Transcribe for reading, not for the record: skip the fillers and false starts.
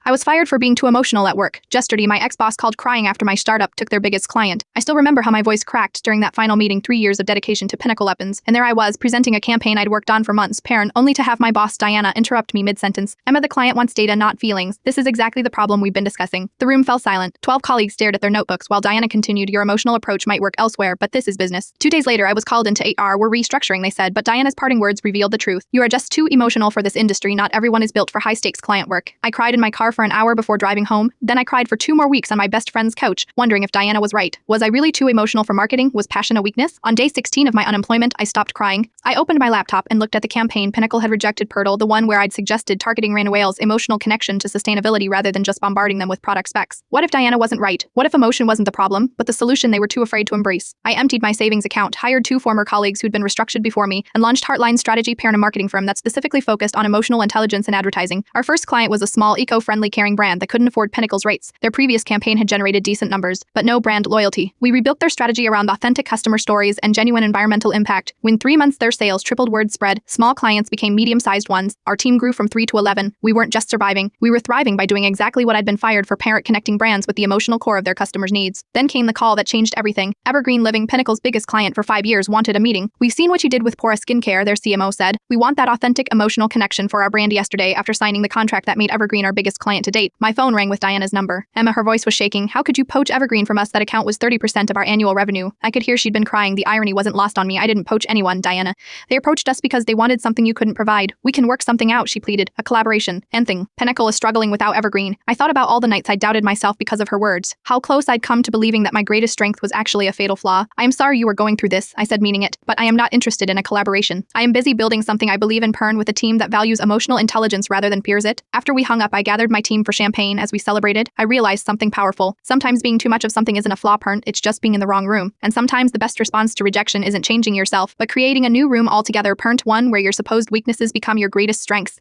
I was fired for being too emotional at work. Yesterday, my ex-boss called crying after my startup took their biggest client. I still remember how my voice cracked during that final meeting. 3 years of dedication to Pinnacle Weapons, and there I was, presenting a campaign I'd worked on for months, parent, only to have my boss, Diana, interrupt me mid-sentence. Emma, the client wants data, not feelings. This is exactly the problem we've been discussing. The room fell silent. 12 colleagues stared at their notebooks while Diana continued, your emotional approach might work elsewhere, but this is business. 2 days later, I was called into HR. We're restructuring, they said, but Diana's parting words revealed the truth. You are just too emotional for this industry. Not everyone is built for high-stakes client work. I cried in my car for an hour before driving home. Then I cried for 2 more weeks on my best friend's couch, wondering if Diana was right. Was I really too emotional for marketing? Was passion a weakness? On day 16 of my unemployment, I stopped crying. I opened my laptop and looked at the campaign Pinnacle had rejected. Pirtle, the one where I'd suggested targeting Rana Whale's emotional connection to sustainability rather than just bombarding them with product specs. What if Diana wasn't right? What if emotion wasn't the problem, but the solution they were too afraid to embrace? I emptied my savings account, hired 2 former colleagues who'd been restructured before me, and launched Heartline Strategy, parent marketing firm that specifically focused on emotional intelligence and advertising. Our first client was a small, eco-friendly, caring brand that couldn't afford Pinnacle's rates. Their previous campaign had generated decent numbers, but no brand loyalty. We rebuilt their strategy around authentic customer stories and genuine environmental impact. Within 3 months, their sales tripled, word spread. Small clients became medium-sized ones. Our team grew from 3 to 11. We weren't just surviving. We were thriving by doing exactly what I'd been fired for, parent, connecting brands with the emotional core of their customers' needs. Then came the call that changed everything. Evergreen Living, Pinnacle's biggest client for 5 years, wanted a meeting. We've seen what you did with Pora Skincare, their CMO said. We want that authentic emotional connection for our brand. Yesterday, after signing the contract that made Evergreen our biggest client to date, my phone rang with Diana's number. Emma, her voice was shaking. How could you poach Evergreen from us? That account was 30% of our annual revenue. I could hear she'd been crying. The irony wasn't lost on me. I didn't poach anyone, Diana. They approached us because they wanted something you couldn't provide. We can work something out, she pleaded. A collaboration. Anything. Pinnacle is struggling without Evergreen. I thought about all the nights I doubted myself because of her words. How close I'd come to believing that my greatest strength was actually a fatal flaw. I am sorry you were going through this, I said, meaning it, but I am not interested in a collaboration. I am busy building something I believe in, Pern, with a team that values emotional intelligence rather than fears it. After we hung up, I gathered my team for champagne. As we celebrated, I realized something powerful. Sometimes being too much of something isn't a flaw, Pern, it's just being in the wrong room. And sometimes the best response to rejection isn't changing yourself, but creating a new room altogether, Pern, one where your supposed weaknesses become your greatest strengths.